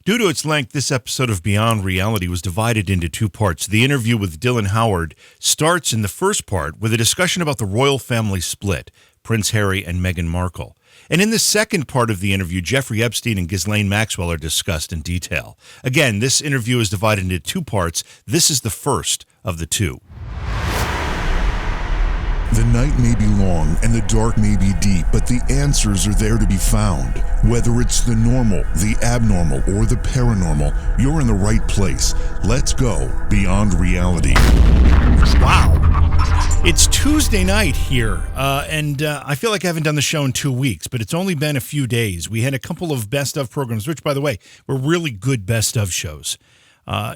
Due to its length, this episode of Beyond Reality was divided into two parts. The interview with Dylan Howard starts in the first part with a discussion about the royal family split, Prince Harry and Meghan Markle. And in the second part of the interview, Jeffrey Epstein and Ghislaine Maxwell are discussed in detail. Again, this interview is divided into two parts. This is the first of the two. The night may be long and the dark may be deep, but the answers are there to be found. Whether it's the normal, the abnormal, or the paranormal, you're in the right place. Let's go beyond reality. Wow. It's Tuesday night here, and I feel like I haven't done the show in 2 weeks, but it's only been a few days. We had a couple of best of programs, which, by the way, were really good best of shows.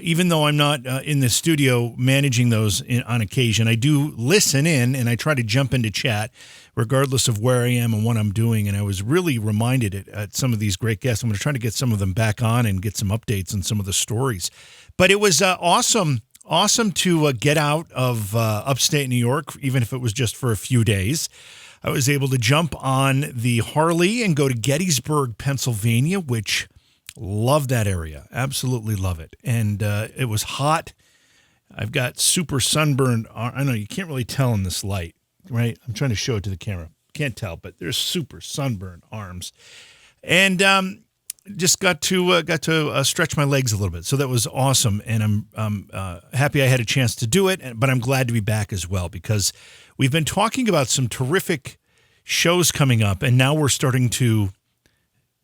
Even though I'm not in the studio managing those on occasion, I do listen in and I try to jump into chat regardless of where I am and what I'm doing. And I was really reminded at some of these great guests. I'm going to try to get some of them back on and get some updates on some of the stories. But it was awesome to get out of upstate New York, even if it was just for a few days. I was able to jump on the Harley and go to Gettysburg, Pennsylvania, which... love that area. Absolutely love it. And it was hot. I've got super sunburned. I know you can't really tell in this light, right? I'm trying to show it to the camera. Can't tell, but there's super sunburned arms. And just got to stretch my legs a little bit. So that was awesome. And I'm happy I had a chance to do it. But I'm glad to be back as well because we've been talking about some terrific shows coming up. And now we're starting to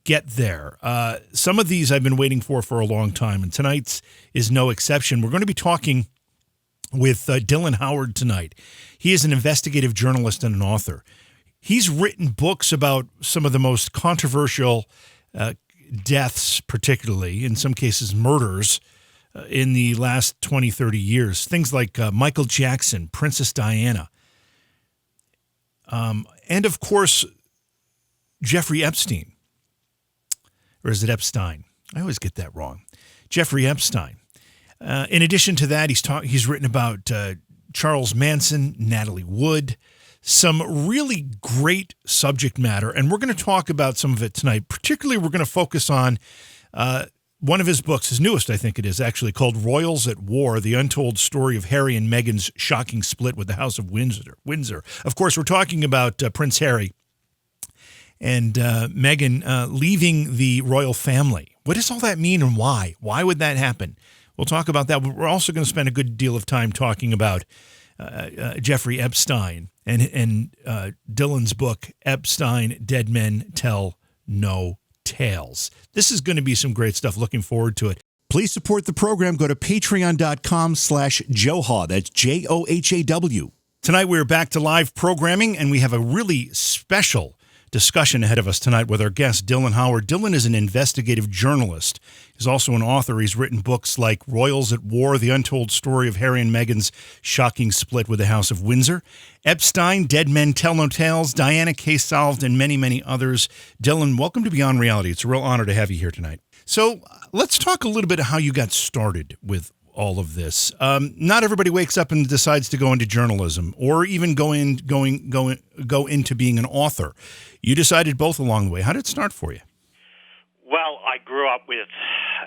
get there. Some of these I've been waiting for a long time, and tonight's is no exception. We're going to be talking with Dylan Howard tonight. He is an investigative journalist and an author. He's written books about some of the most controversial deaths, particularly, in some cases murders, in the last 20, 30 years. Things like Michael Jackson, Princess Diana, and, of course, Jeffrey Epstein. Or is it Epstein? I always get that wrong. Jeffrey Epstein. In addition to that, he's written about Charles Manson, Natalie Wood, some really great subject matter. And we're going to talk about some of it tonight. Particularly, we're going to focus on one of his books, his newest, I think it is, actually, called Royals at War, The Untold Story of Harry and Meghan's Shocking Split with the House of Windsor. Of course, we're talking about Prince Harry and Meghan leaving the royal family. What does all that mean and why? Why would that happen? We'll talk about that. But we're also going to spend a good deal of time talking about Jeffrey Epstein and Dylan's book, Epstein, Dead Men Tell No Tales. This is going to be some great stuff. Looking forward to it. Please support the program. Go to patreon.com/Johaw. That's JOHAW. Tonight we're back to live programming, and we have a really special discussion ahead of us tonight with our guest, Dylan Howard. Dylan is an investigative journalist. He's also an author. He's written books like Royals at War, The Untold Story of Harry and Meghan's Shocking Split with the House of Windsor, Epstein, Dead Men Tell No Tales, Diana Case Solved, and many, many others. Dylan, welcome to Beyond Reality. It's a real honor to have you here tonight. So let's talk a little bit of how you got started with all of this. Not everybody wakes up and decides to go into journalism or even go into being an author. You decided both along the way. How did it start for you? Well, I grew up with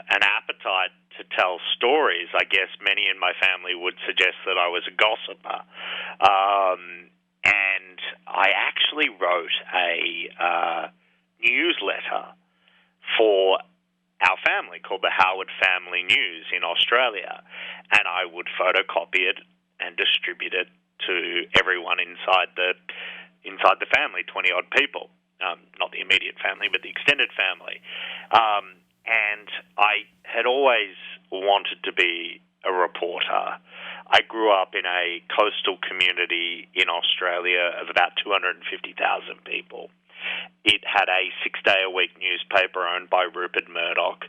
an appetite to tell stories. I guess many in my family would suggest that I was a gossiper. And I actually wrote a newsletter for our family called the Howard Family News in Australia, and I would photocopy it and distribute it to everyone inside the family, 20-odd people, not the immediate family, but the extended family. And I had always wanted to be a reporter. I grew up in a coastal community in Australia of about 250,000 people. It had a 6-day-a-week newspaper owned by Rupert Murdoch,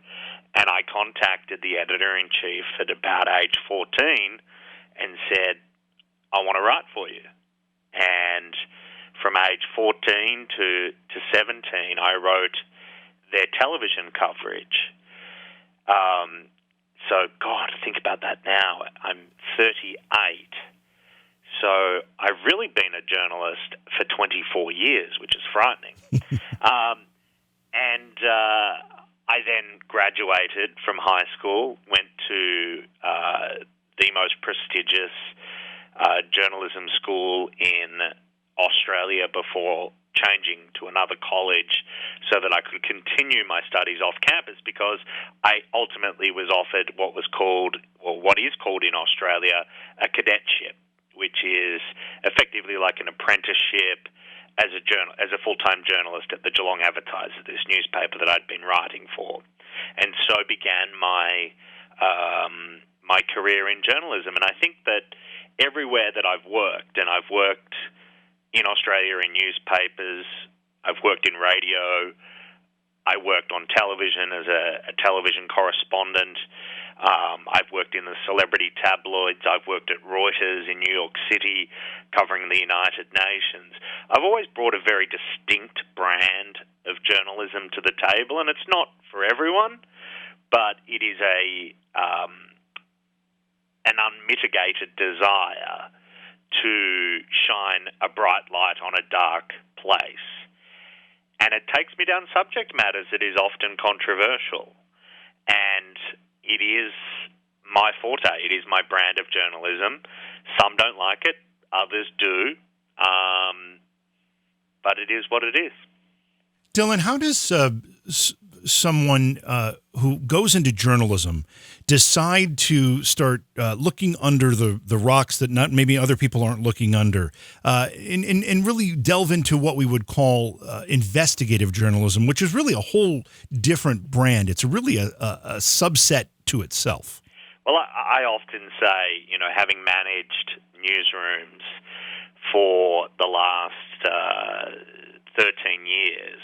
and I contacted the editor-in-chief at about age 14 and said, I want to write for you. And from age 14 to 17, I wrote their television coverage. So, God, think about that now. I'm 38. So I've really been a journalist for 24 years, which is frightening. And I then graduated from high school, went to the most prestigious journalism school in Australia before changing to another college so that I could continue my studies off campus, because I ultimately was offered what is called in Australia a cadetship, which is effectively like an apprenticeship as a full-time journalist at the Geelong Advertiser, this newspaper that I'd been writing for. And so began my career in journalism. And I think that everywhere that I've worked, and I've worked in Australia in newspapers, I've worked in radio, I worked on television as a television correspondent, I've worked in the celebrity tabloids, I've worked at Reuters in New York City covering the United Nations. I've always brought a very distinct brand of journalism to the table, and it's not for everyone, but it is an unmitigated desire to shine a bright light on a dark place. And it takes me down subject matters that is often controversial. And it is my forte. It is my brand of journalism. Some don't like it. Others do. But it is what it is. Dylan, how does someone who goes into journalism decide to start looking under the rocks that maybe other people aren't looking under, and really delve into what we would call investigative journalism, which is really a whole different brand? It's really a subset to itself. Well, I often say, having managed newsrooms for the last 13 years,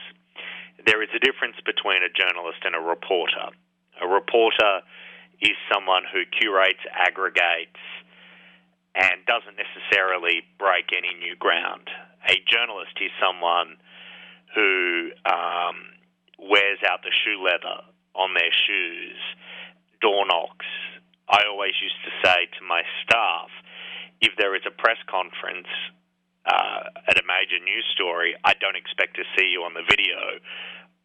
there is a difference between a journalist and a reporter. A reporter is someone who curates, aggregates, and doesn't necessarily break any new ground. A journalist is someone who wears out the shoe leather on their shoes, door knocks. I always used to say to my staff, if there is a press conference at a major news story, I don't expect to see you on the video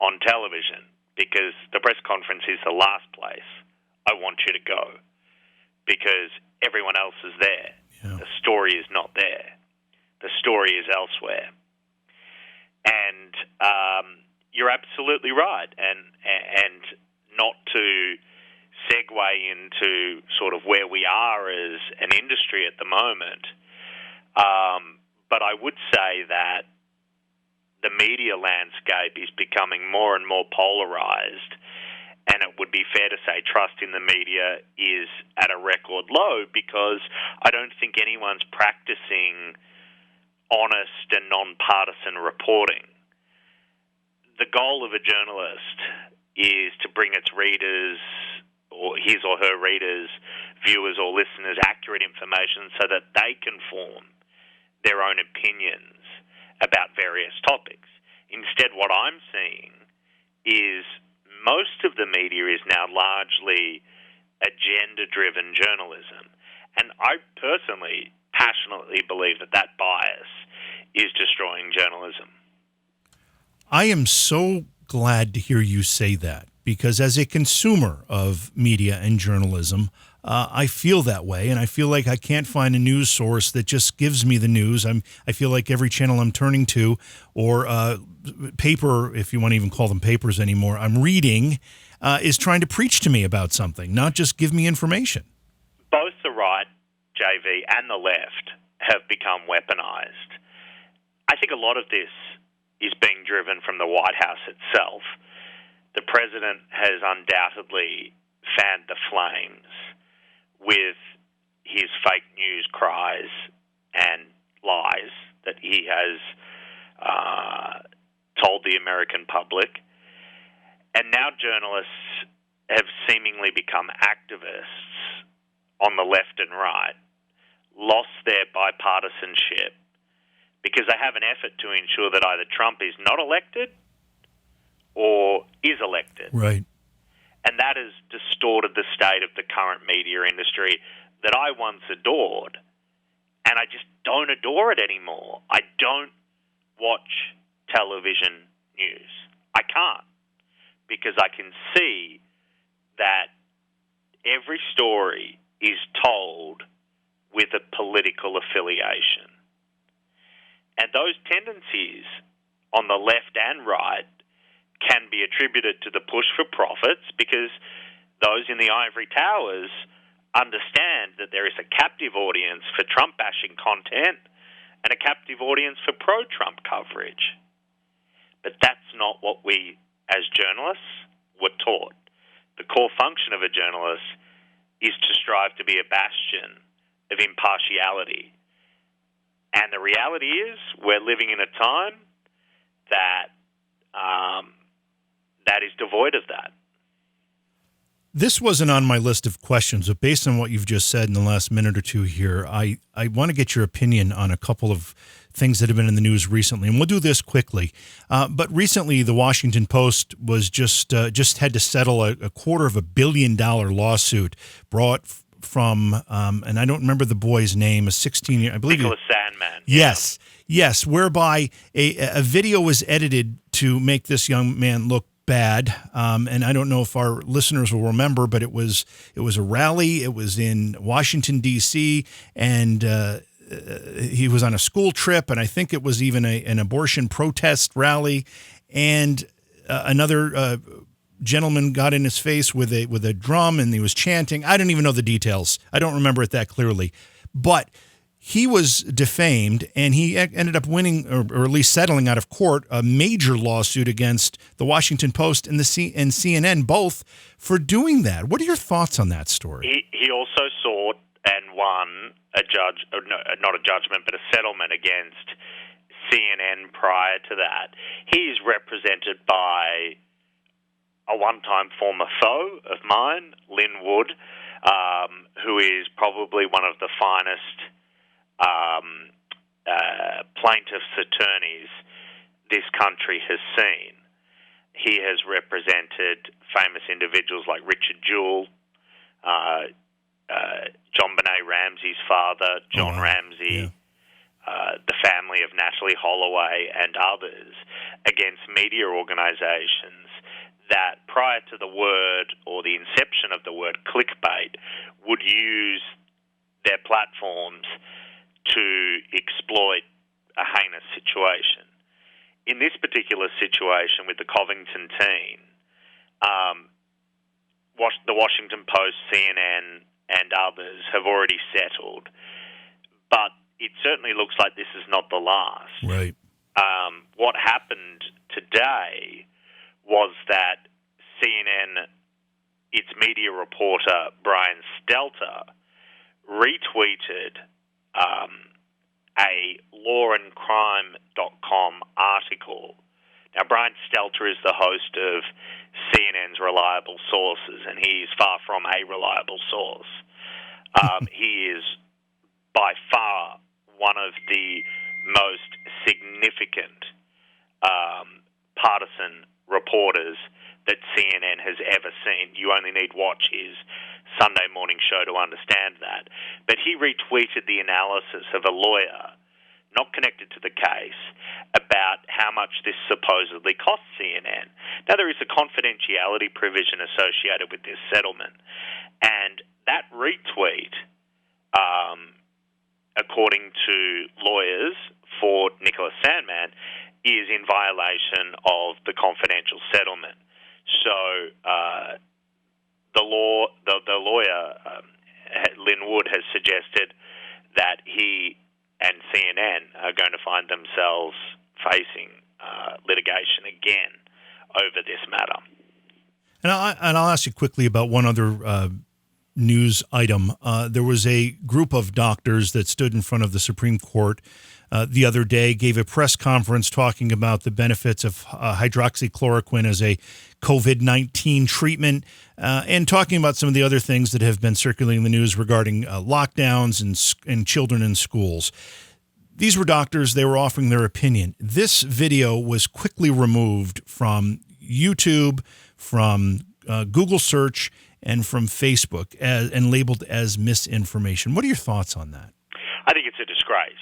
on television, because the press conference is the last place I want you to go, because everyone else is there. Yeah. The story is not there. The story is elsewhere. And you're absolutely right. And not to segue into sort of where we are as an industry at the moment, but I would say that the media landscape is becoming more and more polarized, and it would be fair to say trust in the media is at a record low, because I don't think anyone's practicing honest and nonpartisan reporting. The goal of a journalist is to bring its readers, or his or her readers, viewers or listeners, accurate information so that they can form their own opinions about various topics. Instead, what I'm seeing is most of the media is now largely agenda-driven journalism. And I personally, passionately believe that bias is destroying journalism. I am so glad to hear you say that, because as a consumer of media and journalism, I feel that way, and I feel like I can't find a news source that just gives me the news. I feel like every channel I'm turning to, or paper, if you want to even call them papers anymore, I'm reading, is trying to preach to me about something, not just give me information. Both the right, JV, and the left have become weaponized. I think a lot of this is being driven from the White House itself. The president has undoubtedly fanned the flames with his fake news cries and lies that he has told the American public. And now journalists have seemingly become activists on the left and right, lost their bipartisanship, because they have an effort to ensure that either Trump is not elected or is elected. Right. And that has distorted the state of the current media industry that I once adored, and I just don't adore it anymore. I don't watch television news. I can't, because I can see that every story is told with a political affiliation. And those tendencies on the left and right can be attributed to the push for profits, because those in the ivory towers understand that there is a captive audience for Trump-bashing content and a captive audience for pro-Trump coverage. But that's not what we, as journalists, were taught. The core function of a journalist is to strive to be a bastion of impartiality. And the reality is, we're living in a time that that is devoid of that. This wasn't on my list of questions, but based on what you've just said in the last minute or two here, I want to get your opinion on a couple of things that have been in the news recently, and we'll do this quickly. But recently, the Washington Post was just had to settle a $250 million lawsuit brought from, and I don't remember the boy's name, a 16-year, I believe. Nicholas Sandmann. Yes, whereby a video was edited to make this young man look bad, and I don't know if our listeners will remember, but it was a rally. It was in Washington, D.C., and he was on a school trip, and I think it was even an abortion protest rally, and another gentleman got in his face with a drum, and he was chanting. I don't even know the details. I don't remember it that clearly, but he was defamed, and he ended up winning, or at least settling out of court, a major lawsuit against the Washington Post and and CNN, both for doing that. What are your thoughts on that story? He also sought and won not a judgment, but a settlement against CNN prior to that. He's represented by a one-time former foe of mine, Lynn Wood, who is probably one of the finest plaintiff's attorneys this country has seen. He has represented famous individuals like Richard Jewell, John Benet Ramsey's father, John Ramsey, the family of Natalie Holloway, and others, against media organizations that prior to the word or the inception of the word clickbait would use their platforms to exploit a heinous situation. In this particular situation with the Covington teen, the Washington Post, CNN, and others have already settled, but it certainly looks like this is not the last. Right. What happened today was that CNN, its media reporter, Brian Stelter, retweeted a lawandcrime.com article. Now, Brian Stelter is the host of CNN's Reliable Sources, and he is far from a reliable source. He is by far one of the most significant partisan reporters that CNN has ever seen. You only need watch his Sunday morning show to understand that. But he retweeted the analysis of a lawyer, not connected to the case, about how much this supposedly cost CNN. Now, there is a confidentiality provision associated with this settlement, and that retweet, according to lawyers for Nicholas Sandmann, is in violation of the confidential settlement. So the lawyer, Lynn Wood, has suggested that he and CNN are going to find themselves facing litigation again over this matter. And I'll ask you quickly about one other news item. There was a group of doctors that stood in front of the Supreme Court the other day, gave a press conference talking about the benefits of hydroxychloroquine as a COVID-19 treatment, and talking about some of the other things that have been circulating in the news regarding lockdowns and children in schools. These were doctors. They were offering their opinion. This video was quickly removed from YouTube, from Google search, and from Facebook, and labeled as misinformation. What are your thoughts on that? I think it's a disgrace.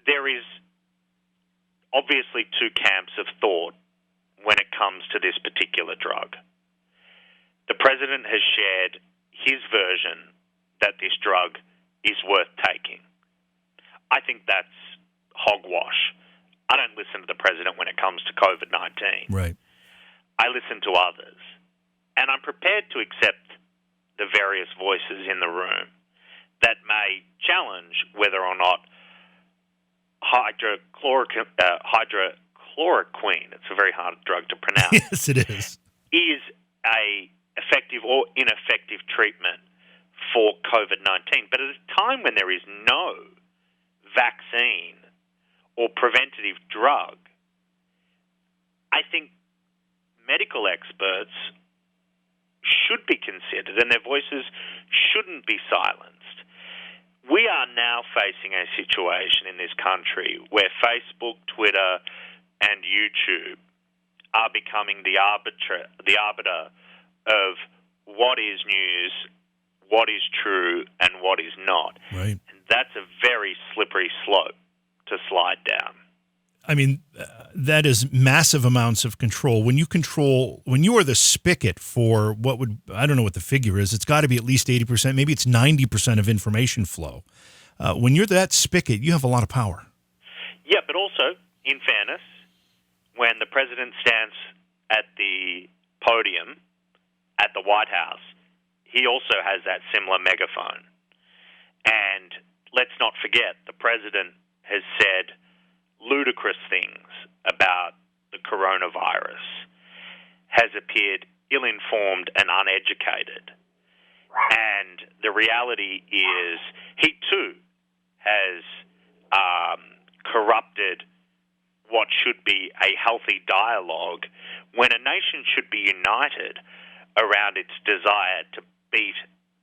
There is obviously two camps of thought when it comes to this particular drug. The president has shared his version that this drug is worth taking. I think that's hogwash. I don't listen to the president when it comes to COVID-19. Right. I listen to others. And I'm prepared to accept the various voices in the room that may challenge whether or not hydrochloroquine, it's a very hard drug to pronounce, Yes, it is a effective or ineffective treatment for COVID-19. But at a time when there is no vaccine or preventative drug, I think medical experts should be considered and their voices shouldn't be silenced. We are now facing a situation in this country where Facebook, Twitter, and YouTube are becoming the arbiter of what is news, what is true, and what is not. right. And that's a very slippery slope to slide down. I mean, that is massive amounts of control. When you are the spigot for I don't know what the figure is. It's got to be at least 80%. Maybe it's 90% of information flow. When you're that spigot, you have a lot of power. Yeah, but also, in fairness, when the president stands at the podium at the White House, he also has that similar megaphone. And let's not forget, the president has said ludicrous things about the coronavirus, has appeared ill-informed and uneducated. And the reality is he, too, has corrupted what should be a healthy dialogue when a nation should be united around its desire to beat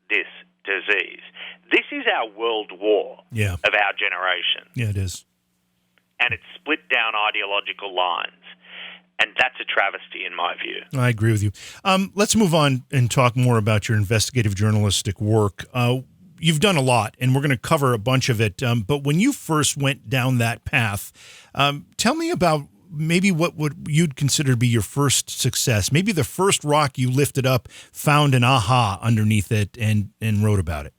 this disease. This is our world war of our generation. Yeah, it is. And it's split down ideological lines. And that's a travesty in my view. I agree with you. Let's move on and talk more about your investigative journalistic work. You've done a lot, and we're going to cover a bunch of it. But when you first went down that path, tell me about maybe what you'd consider to be your first success, maybe the first rock you lifted up, found an aha underneath it, and wrote about it.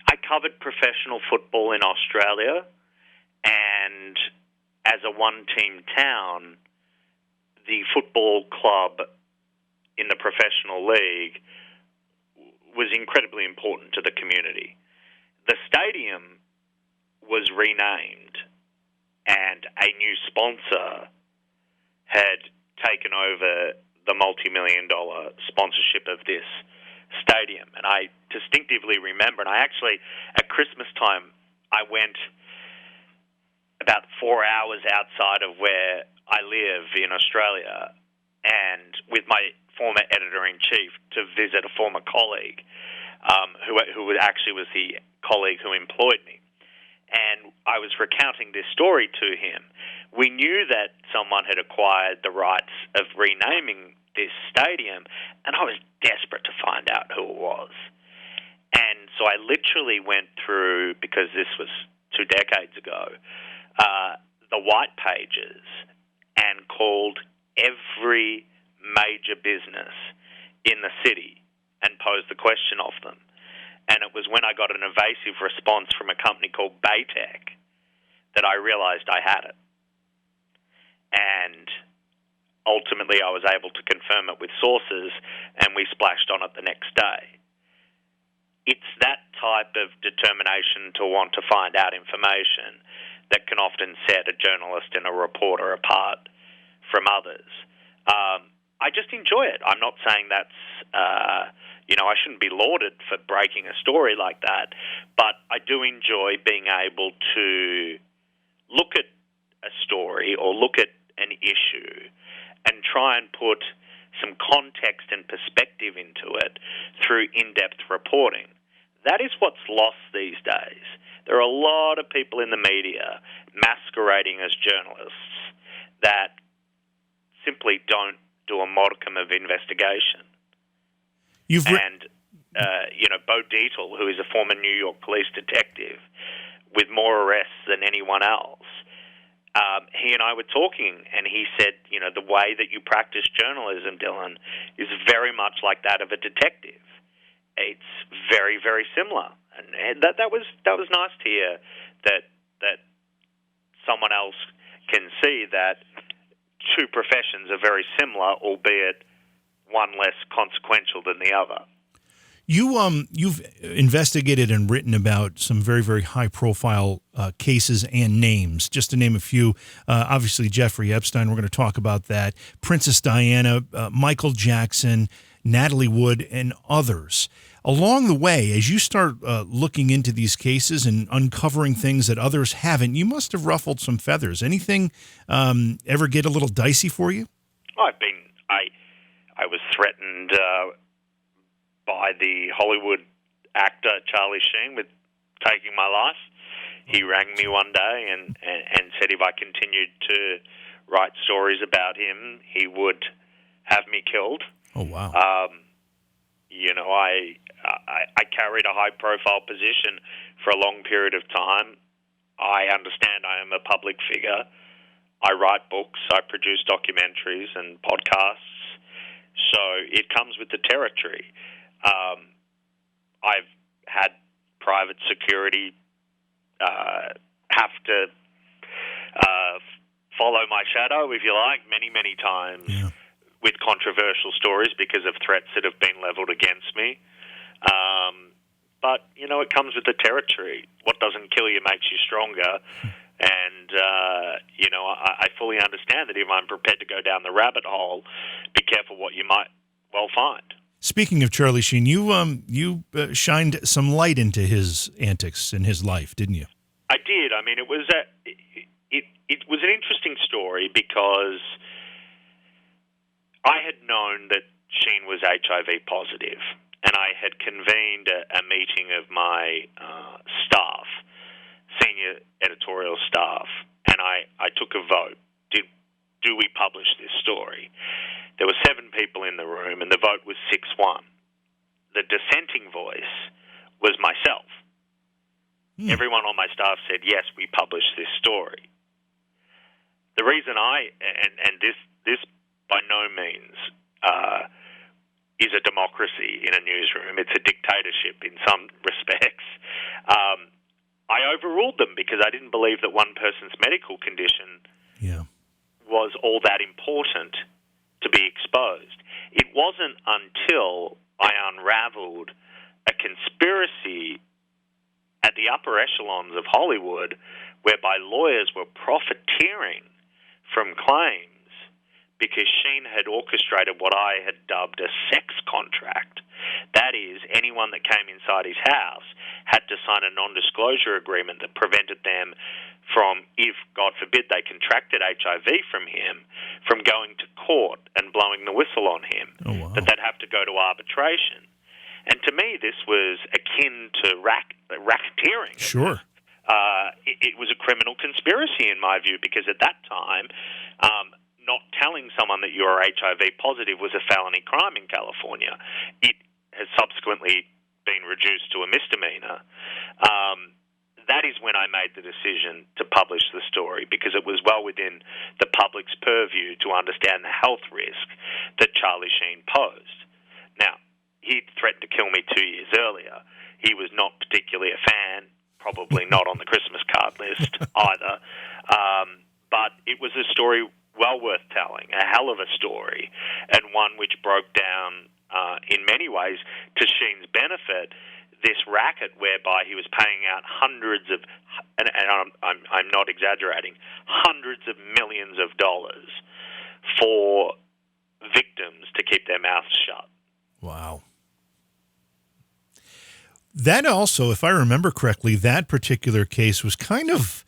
I covered professional football in Australia, and as a one-team town, the football club in the professional league was incredibly important to the community. The stadium was renamed, and a new sponsor had taken over the multi-million-dollar sponsorship of this stadium. And I distinctively remember, and I actually, at Christmas time, I went about 4 hours outside of where I live in Australia, and with my former editor-in-chief to visit a former colleague who actually was the colleague who employed me. And I was recounting this story to him. We knew that someone had acquired the rights of renaming this stadium, and I was desperate to find out who it was. And so I literally went through, because this was 2 decades ago, the white pages and called every major business in the city and posed the question of them. And it was when I got an evasive response from a company called Baytech that I realized I had it. And ultimately I was able to confirm it with sources, and we splashed on it the next day. It's that type of determination to want to find out information that can often set a journalist and a reporter apart from others. I just enjoy it. I'm not saying that's, I shouldn't be lauded for breaking a story like that, but I do enjoy being able to look at a story or look at an issue and try and put some context and perspective into it through in-depth reporting. That is what's lost these days. There are a lot of people in the media masquerading as journalists that simply don't do a modicum of investigation. Bo Dietl, who is a former New York police detective, with more arrests than anyone else. He and I were talking, and he said, the way that you practice journalism, Dylan, is very much like that of a detective. It's very, very similar, and that was nice to hear that someone else can see that two professions are very similar, albeit one less consequential than the other. You've investigated and written about some very, very high-profile cases and names. Just to name a few, obviously Jeffrey Epstein, we're going to talk about that, Princess Diana, Michael Jackson, Natalie Wood, and others. Along the way, as you start looking into these cases and uncovering things that others haven't, you must have ruffled some feathers. Anything ever get a little dicey for you? I was threatened by the Hollywood actor Charlie Sheen with taking my life. He rang me one day and said if I continued to write stories about him, he would have me killed. Oh, wow. I carried a high-profile position for a long period of time. I understand I am a public figure. I write books, I produce documentaries and podcasts, so it comes with the territory. I've had private security have to follow my shadow, if you like, many, many times with controversial stories because of threats that have been leveled against me. But, it comes with the territory. What doesn't kill you makes you stronger. And, I fully understand that if I'm prepared to go down the rabbit hole, be careful what you might well find. Speaking of Charlie Sheen, you shined some light into his antics in his life, didn't you? I did. I mean, it was an interesting story because I had known that Sheen was HIV positive, and I had convened a meeting of my staff, senior editorial staff, and I took a vote. Do we publish this story? There were 7 people in the room, and the vote was 6-1. The dissenting voice was myself. Everyone on my staff said, yes, we publish this story. The reason this by no means is a democracy in a newsroom. It's a dictatorship in some respects. I overruled them because I didn't believe that one person's medical condition was all that important to be exposed. It wasn't until I unraveled a conspiracy at the upper echelons of Hollywood whereby lawyers were profiteering from claims because Sheen had orchestrated what I had dubbed a sex contract. That is, anyone that came inside his house had to sign a non-disclosure agreement that prevented them from, if, God forbid, they contracted HIV from him, from going to court and blowing the whistle on him. Oh, wow. That they'd have to go to arbitration. And to me, this was akin to racketeering. Sure. It was a criminal conspiracy, in my view, because at that time, not telling someone that you are HIV positive was a felony crime in California. It has subsequently been reduced to a misdemeanor. That is when I made the decision to publish the story because it was well within the public's purview to understand the health risk that Charlie Sheen posed. Now, he threatened to kill me 2 years earlier. He was not particularly a fan, probably not on the Christmas card list either. But it was a story well worth telling, a hell of a story, and one which broke down in many ways to Sheen's benefit this racket whereby he was paying out hundreds of, and I'm not exaggerating, hundreds of millions of dollars for victims to keep their mouths shut. Wow. That also, if I remember correctly, that particular case was kind of,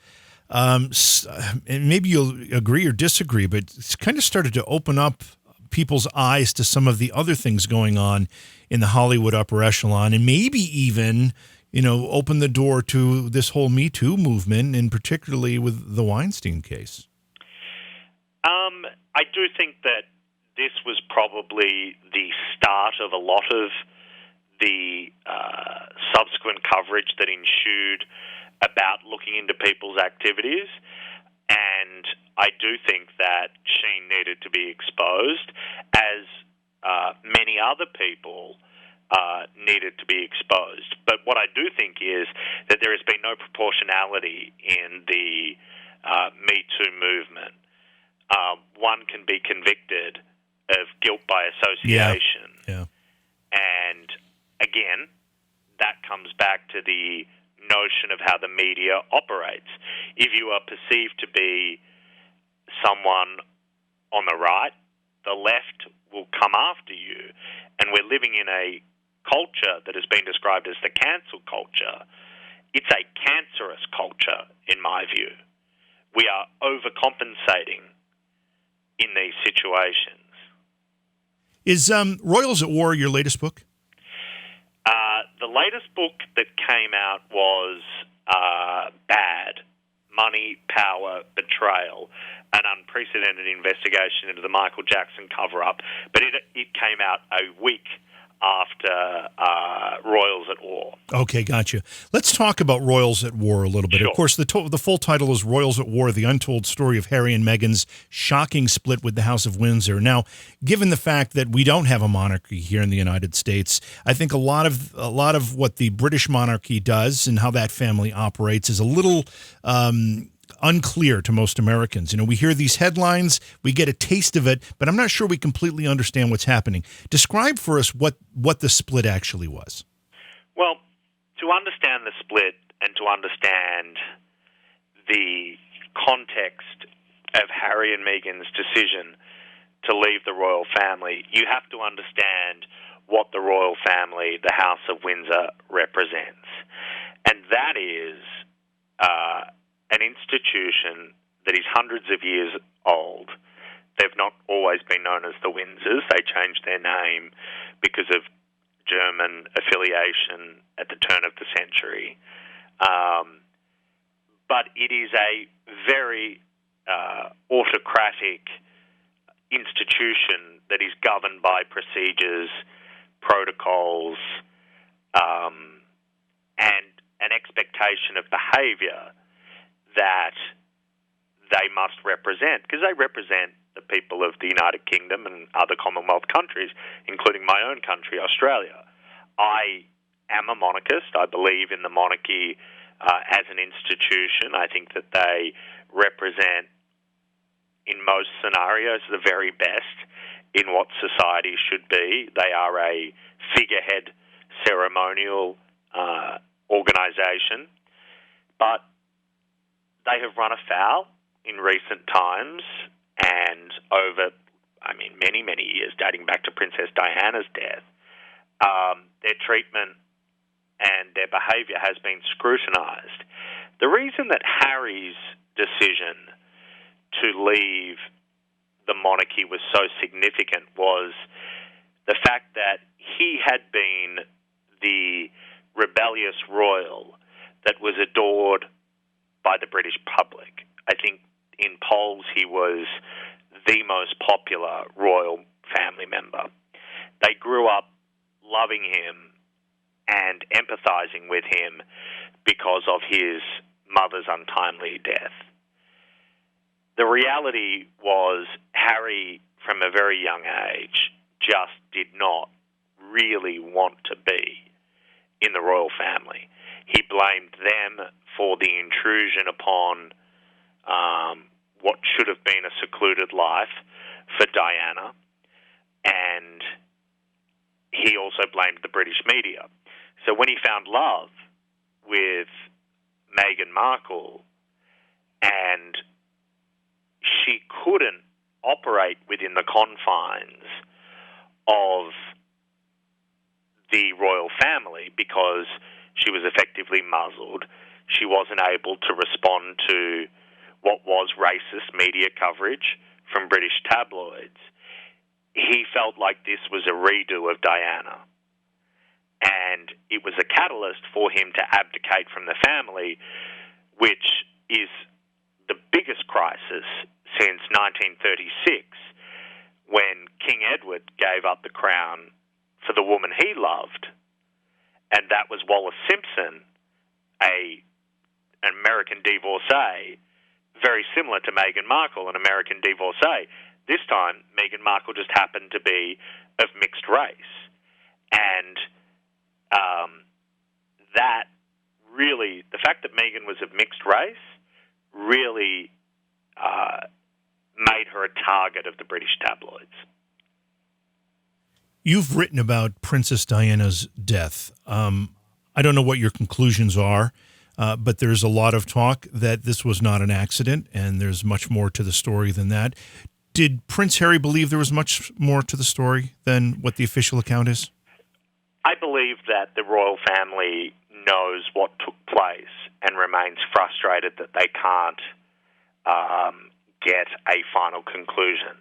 and maybe you'll agree or disagree, but it's kind of started to open up people's eyes to some of the other things going on in the Hollywood upper echelon, and maybe even, open the door to this whole Me Too movement, and particularly with the Weinstein case. I do think that this was probably the start of a lot of the subsequent coverage that ensued about looking into people's activities, and I do think that she needed to be exposed, as many other people needed to be exposed. But what I do think is that there has been no proportionality in the Me Too movement. One can be convicted of guilt by association. Yeah. And again, that comes back to the notion of how the media operates. If you are perceived to be someone on the right, the left will come after you. And we're living in a culture that has been described as the cancel culture. It's a cancerous culture, in my view. We are overcompensating in these situations. Is Royals at War your latest book? The latest book that came out was Bad: Money, Power, Betrayal, an unprecedented investigation into the Michael Jackson cover-up. But it came out a week after Royals at War. Okay, gotcha. Let's talk about Royals at War a little bit. Sure. Of course, the full title is Royals at War, The Untold Story of Harry and Meghan's Shocking Split with the House of Windsor. Now, given the fact that we don't have a monarchy here in the United States, I think a lot of what the British monarchy does and how that family operates is a little unclear to most Americans. You know, we hear these headlines, we get a taste of it, but I'm not sure we completely understand what's happening. Describe for us what the split actually was. Well, to understand the split and to understand the context of Harry and Meghan's decision to leave the royal family, you have to understand what the royal family, the House of Windsor, represents. And that is an institution that is hundreds of years old. They've not always been known as the Windsors. They changed their name because of German affiliation at the turn of the century. But it is a very autocratic institution that is governed by procedures, protocols, and an expectation of behaviour that they must represent, because they represent the people of the United Kingdom and other Commonwealth countries, including my own country, Australia. I am a monarchist. I believe in the monarchy as an institution. I think that they represent, in most scenarios, the very best in what society should be. They are a figurehead ceremonial organisation, but they have run afoul in recent times and over, many, many years, dating back to Princess Diana's death. Their treatment and their behaviour has been scrutinised. The reason that Harry's decision to leave the monarchy was so significant was the fact that he had been the rebellious royal that was adored by the British public. I think in polls he was the most popular royal family member. They grew up loving him and empathising with him because of his mother's untimely death. The reality was Harry, from a very young age, just did not really want to be in the royal family. He blamed them for the intrusion upon what should have been a secluded life for Diana, and he also blamed the British media. So when he found love with Meghan Markle and she couldn't operate within the confines of the royal family because she was effectively muzzled, she wasn't able to respond to what was racist media coverage from British tabloids. He felt like this was a redo of Diana, and it was a catalyst for him to abdicate from the family, which is the biggest crisis since 1936, when King Edward gave up the crown for the woman he loved, and that was Wallis Simpson, a an American divorcee, very similar to Meghan Markle, an American divorcee. This time, Meghan Markle just happened to be of mixed race. And that really, the fact that Meghan was of mixed race really made her a target of the British tabloids. You've written about Princess Diana's death. I don't know what your conclusions are, but there's a lot of talk that this was not an accident, and there's much more to the story than that. Did Prince Harry believe there was much more to the story than what the official account is? I believe that the royal family knows what took place and remains frustrated that they can't get a final conclusion.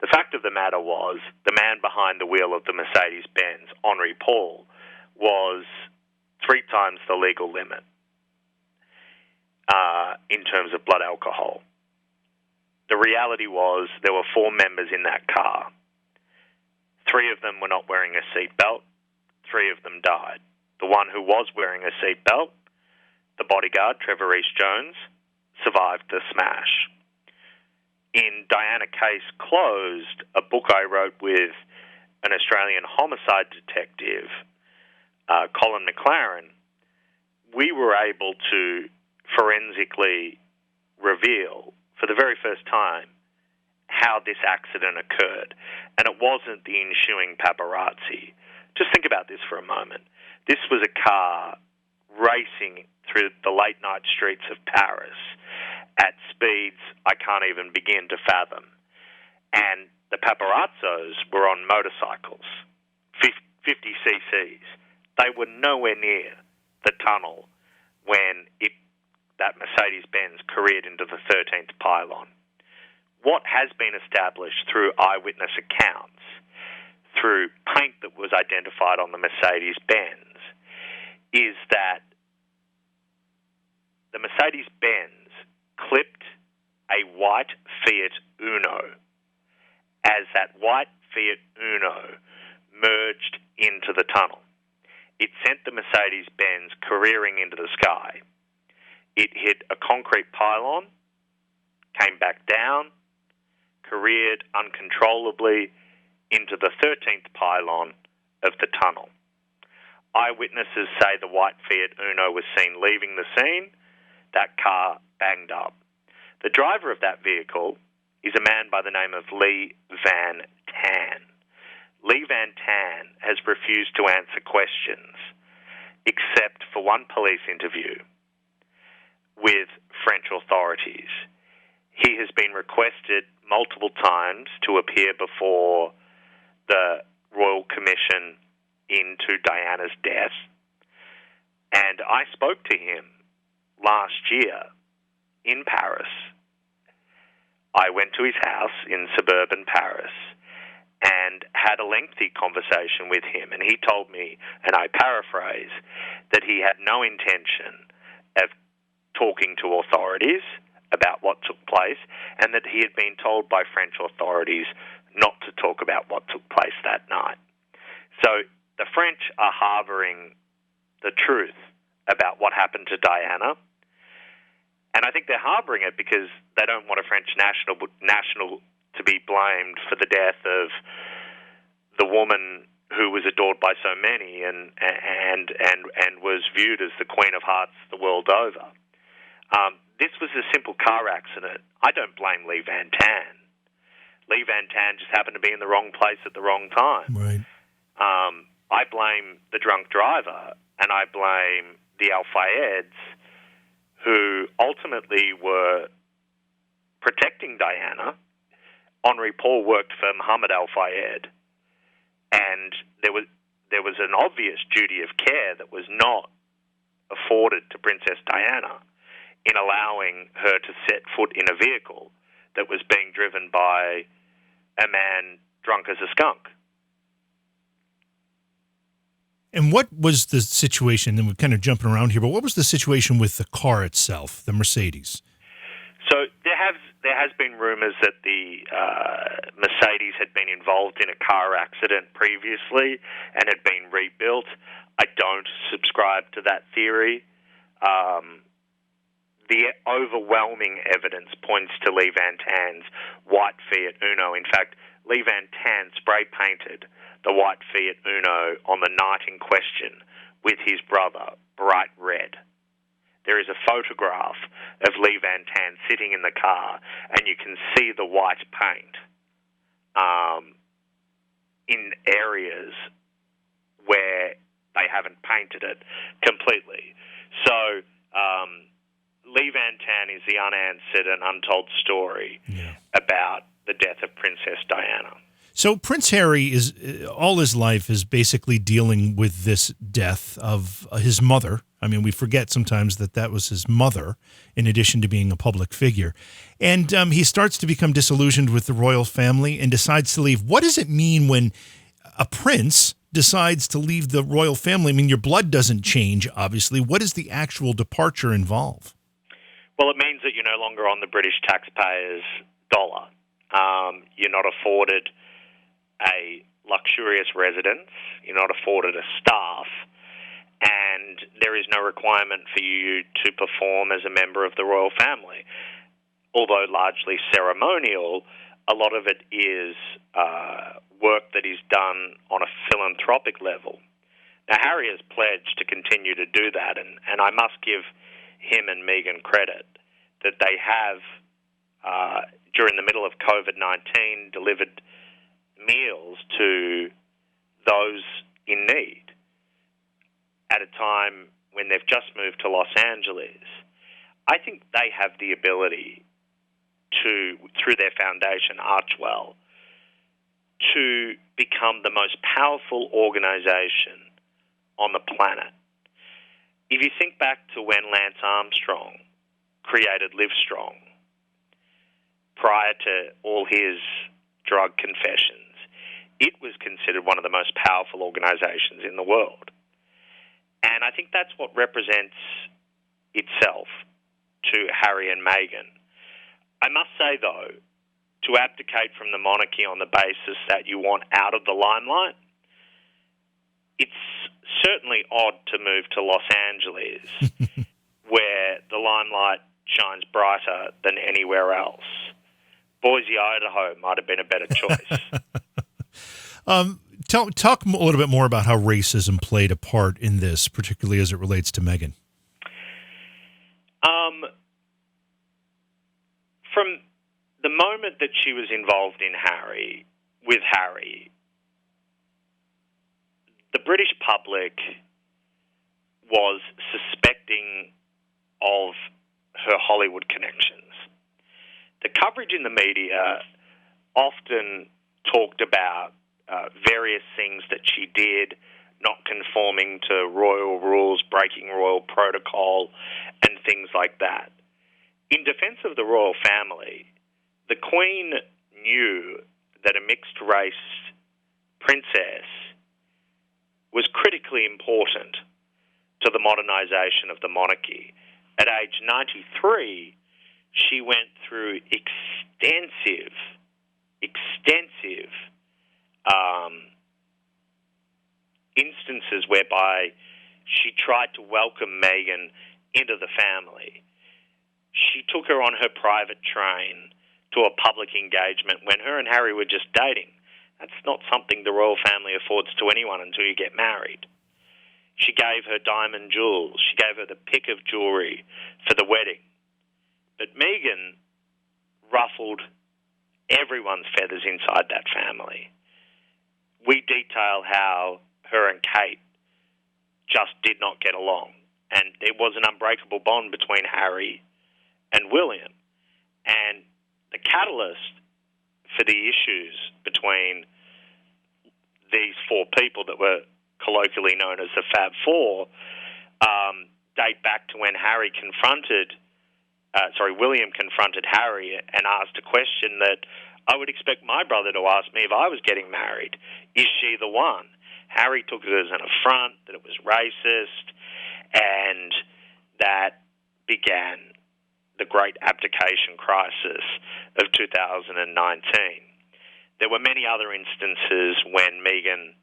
The fact of the matter was, the man behind the wheel of the Mercedes-Benz, Henri Paul, was 3 times the legal limit in terms of blood alcohol. The reality was there were 4 members in that car. 3 of them were not wearing a seatbelt. 3 of them died. The one who was wearing a seatbelt, the bodyguard, Trevor Rees-Jones, survived the smash. In Diana Case Closed, a book I wrote with an Australian homicide detective, Colin McLaren, we were able to forensically reveal for the very first time how this accident occurred. And it wasn't the ensuing paparazzi. Just think about this for a moment. This was a car racing through the late-night streets of Paris at speeds I can't even begin to fathom. And the paparazzos were on motorcycles, 50 cc's. They were nowhere near the tunnel when that Mercedes-Benz careered into the 13th pylon. What has been established through eyewitness accounts, through paint that was identified on the Mercedes-Benz, is that the Mercedes-Benz clipped a white Fiat Uno as that white Fiat Uno merged into the tunnel. It sent the Mercedes-Benz careering into the sky. It hit a concrete pylon, came back down, careered uncontrollably into the 13th pylon of the tunnel. Eyewitnesses say the white Fiat Uno was seen leaving the scene. That car banged up. The driver of that vehicle is a man by the name of Lee Van Tan. Lee Van Tan has refused to answer questions except for one police interview with French authorities. He has been requested multiple times to appear before the Royal Commission into Diana's death. And I spoke to him last year in Paris. I went to his house in suburban Paris and had a lengthy conversation with him. And he told me, and I paraphrase, that he had no intention of talking to authorities about what took place, and that he had been told by French authorities not to talk about what took place that night. So the French are harbouring the truth about what happened to Diana, and I think they're harbouring it because they don't want a French national to be blamed for the death of the woman who was adored by so many and was viewed as the Queen of Hearts the world over. This was a simple car accident. I don't blame Lee Van Tan. Lee Van Tan just happened to be in the wrong place at the wrong time. Right. I blame the drunk driver, and I blame the Al-Fayeds, who ultimately were protecting Diana. Henri Paul worked for Mohammed Al-Fayed, and there was an obvious duty of care that was not afforded to Princess Diana in allowing her to set foot in a vehicle that was being driven by a man drunk as a skunk. And what was the situation, and we're kind of jumping around here, but what was the situation with the car itself, the Mercedes? So there has been rumors that the Mercedes had been involved in a car accident previously and had been rebuilt. I don't subscribe to that theory. the overwhelming evidence points to Lee Van Tan's white Fiat Uno. In fact, Lee Van Tan spray painted the white Fiat Uno on the night in question with his brother, bright red. There is a photograph of Lee Van Tan sitting in the car, and you can see the white paint in areas where they haven't painted it completely. So Lee Van Tan is the unanswered and untold story about the death of Princess Diana. So Prince Harry is all his life is basically dealing with this death of his mother. I mean, we forget sometimes that was his mother, in addition to being a public figure. And he starts to become disillusioned with the royal family and decides to leave. What does it mean when a prince decides to leave the royal family? I mean, your blood doesn't change, obviously. What does the actual departure involve? Well, it means that you're no longer on the British taxpayers' dollar. You're not afforded a luxurious residence. You're not afforded a staff. And there is no requirement for you to perform as a member of the royal family. Although largely ceremonial, a lot of it is work that is done on a philanthropic level. Now, Harry has pledged to continue to do that, and I must give him and Meghan credit that they have, during the middle of COVID-19, delivered meals to those in need at a time when they've just moved to Los Angeles. I think they have the ability to, through their foundation, Archwell, to become the most powerful organization on the planet. If you think back to when Lance Armstrong created Livestrong, prior to all his drug confessions, it was considered one of the most powerful organizations in the world. And I think that's what represents itself to Harry and Meghan. I must say, though, to abdicate from the monarchy on the basis that you want out of the limelight, it's certainly odd to move to Los Angeles, where the limelight shines brighter than anywhere else. Boise, Idaho might have been a better choice. Talk a little bit more about how racism played a part in this, particularly as it relates to Meghan. From the moment that she was involved with Harry, the British public was suspecting of her Hollywood connections. The coverage in the media often talked about various things that she did, not conforming to royal rules, breaking royal protocol, and things like that. In defense of the royal family, the Queen knew that a mixed-race princess was critically important to the modernization of the monarchy. At age 93, she went through extensive instances whereby she tried to welcome Meghan into the family. She took her on her private train to a public engagement when her and Harry were just dating. That's not something the royal family affords to anyone until you get married. She gave her diamond jewels. She gave her the pick of jewelry for the wedding. But Meghan ruffled everyone's feathers inside that family. We detail how her and Kate just did not get along, and there was an unbreakable bond between Harry and William. And the catalyst for the issues between these four people that were colloquially known as the Fab Four date back to when William confronted Harry and asked a question that I would expect my brother to ask me if I was getting married. Is she the one? Harry took it as an affront, that it was racist, and that began the great abdication crisis of 2019. There were many other instances when Meghan,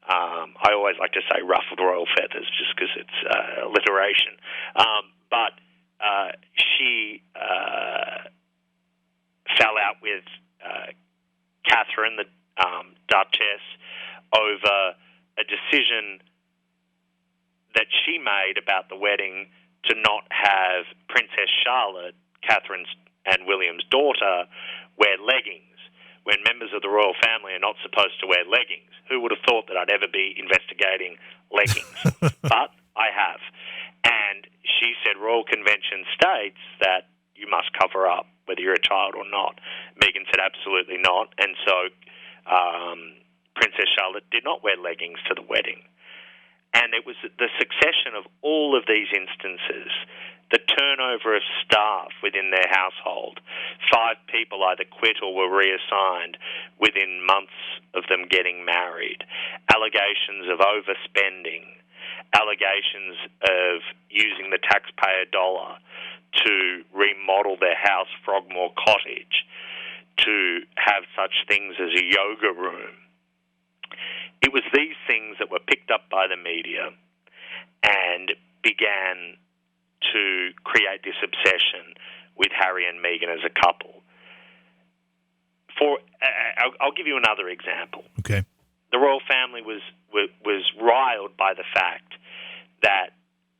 I always like to say ruffled royal feathers just because it's alliteration, but she fell out with Catherine, the Duchess, over a decision that she made about the wedding to not have Princess Charlotte, Catherine's and William's daughter, wear leggings, when members of the royal family are not supposed to wear leggings. Who would have thought that I'd ever be investigating leggings? But I have. And she said Royal Convention states that you must cover up, whether you're a child or not. Meghan said absolutely not. And so Princess Charlotte did not wear leggings to the wedding. And it was the succession of all of these instances, the turnover of staff within their household. 5 people either quit or were reassigned within months of them getting married. Allegations of overspending. Allegations of using the taxpayer dollar to remodel their house, Frogmore Cottage, to have such things as a yoga room. It was these things that were picked up by the media and began to create this obsession with Harry and Meghan as a couple. I'll give you another example. Okay. The royal family was riled by the fact that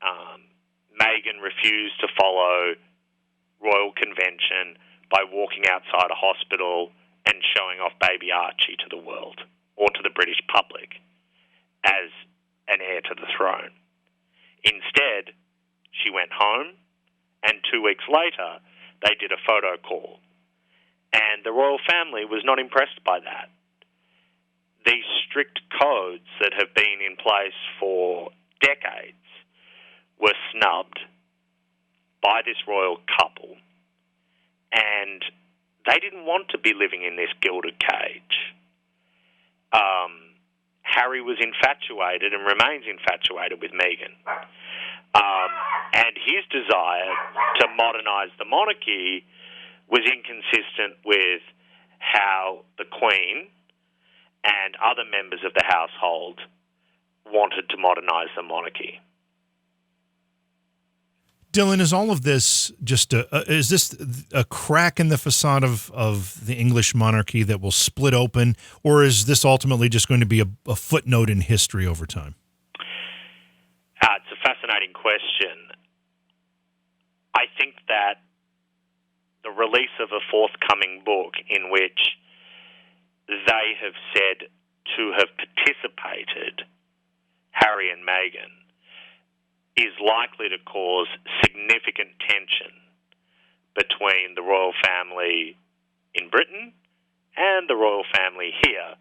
Meghan refused to follow royal convention by walking outside a hospital and showing off baby Archie to the world or to the British public as an heir to the throne. Instead, she went home, and 2 weeks later, they did a photo call. And the royal family was not impressed by that. These strict codes that have been in place for decades were snubbed by this royal couple, and they didn't want to be living in this gilded cage. Harry was infatuated and remains infatuated with Meghan. And his desire to modernise the monarchy was inconsistent with how the Queen and other members of the household wanted to modernise the monarchy. Dylan, is all of this just is this a crack in the facade of the English monarchy that will split open, or is this ultimately just going to be a footnote in history over time? It's a fascinating question. I think that the release of a forthcoming book in which they have said to have participated, Harry and Meghan, is likely to cause significant tension between the royal family in Britain and the royal family here,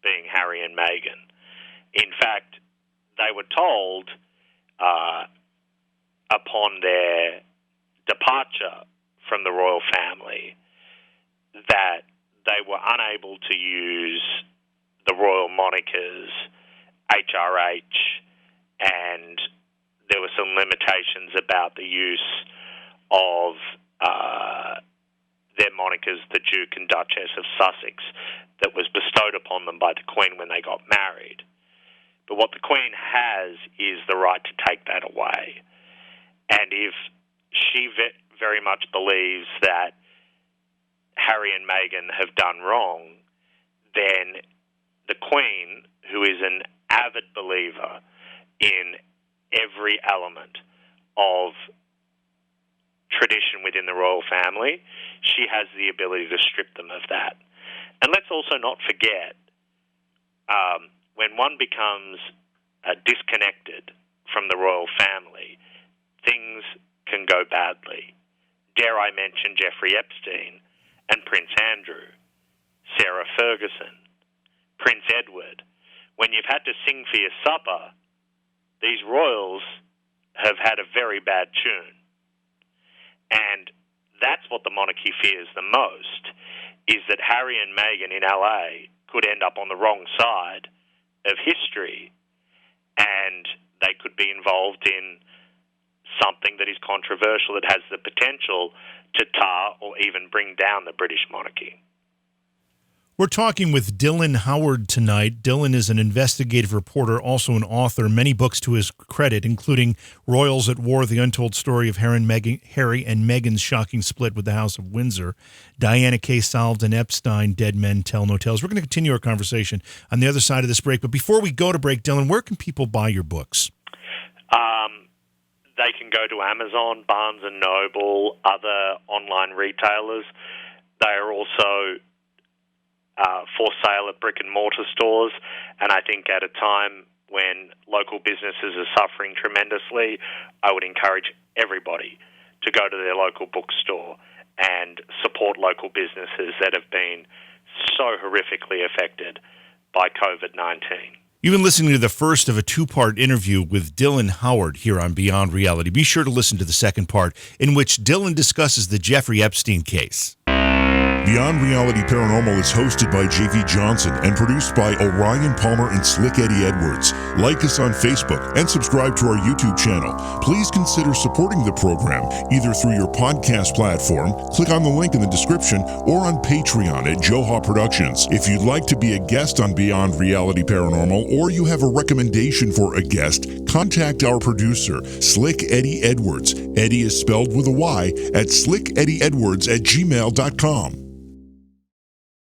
being Harry and Meghan. In fact, they were told upon their departure from the royal family that they were unable to use the royal monikers HRH, and there were some limitations about the use of their monikers, the Duke and Duchess of Sussex, that was bestowed upon them by the Queen when they got married. But what the Queen has is the right to take that away. And if she very much believes that Harry and Meghan have done wrong, then the Queen, who is an avid believer in every element of tradition within the royal family, she has the ability to strip them of that. And let's also not forget, when one becomes disconnected from the royal family, things can go badly. Dare I mention Jeffrey Epstein and Prince Andrew, Sarah Ferguson, Prince Edward. When you've had to sing for your supper, these royals have had a very bad tune. And that's what the monarchy fears the most, is that Harry and Meghan in LA could end up on the wrong side of history, and they could be involved in something that is controversial that has the potential to tar or even bring down the British monarchy. We're talking with Dylan Howard tonight. Dylan is an investigative reporter, also an author, many books to his credit, including Royals at War, The Untold Story of Harry and Meghan's Shocking Split with the House of Windsor, Diana Case Solved, and Epstein, Dead Men Tell No Tales. We're going to continue our conversation on the other side of this break. But before we go to break, Dylan, where can people buy your books? They can go to Amazon, Barnes & Noble, other online retailers. They are also for sale at brick-and-mortar stores, and I think at a time when local businesses are suffering tremendously, I would encourage everybody to go to their local bookstore and support local businesses that have been so horrifically affected by COVID-19. You've been listening to the first of a two-part interview with Dylan Howard here on Beyond Reality. Be sure to listen to the second part, in which Dylan discusses the Jeffrey Epstein case. Beyond Reality Paranormal is hosted by J.V. Johnson and produced by Orion Palmer and Slick Eddie Edwards. Like us on Facebook and subscribe to our YouTube channel. Please consider supporting the program either through your podcast platform, click on the link in the description, or on Patreon at Joha Productions. If you'd like to be a guest on Beyond Reality Paranormal, or you have a recommendation for a guest, contact our producer, Slick Eddie Edwards. Eddie is spelled with a Y at slickeddieedwards@gmail.com.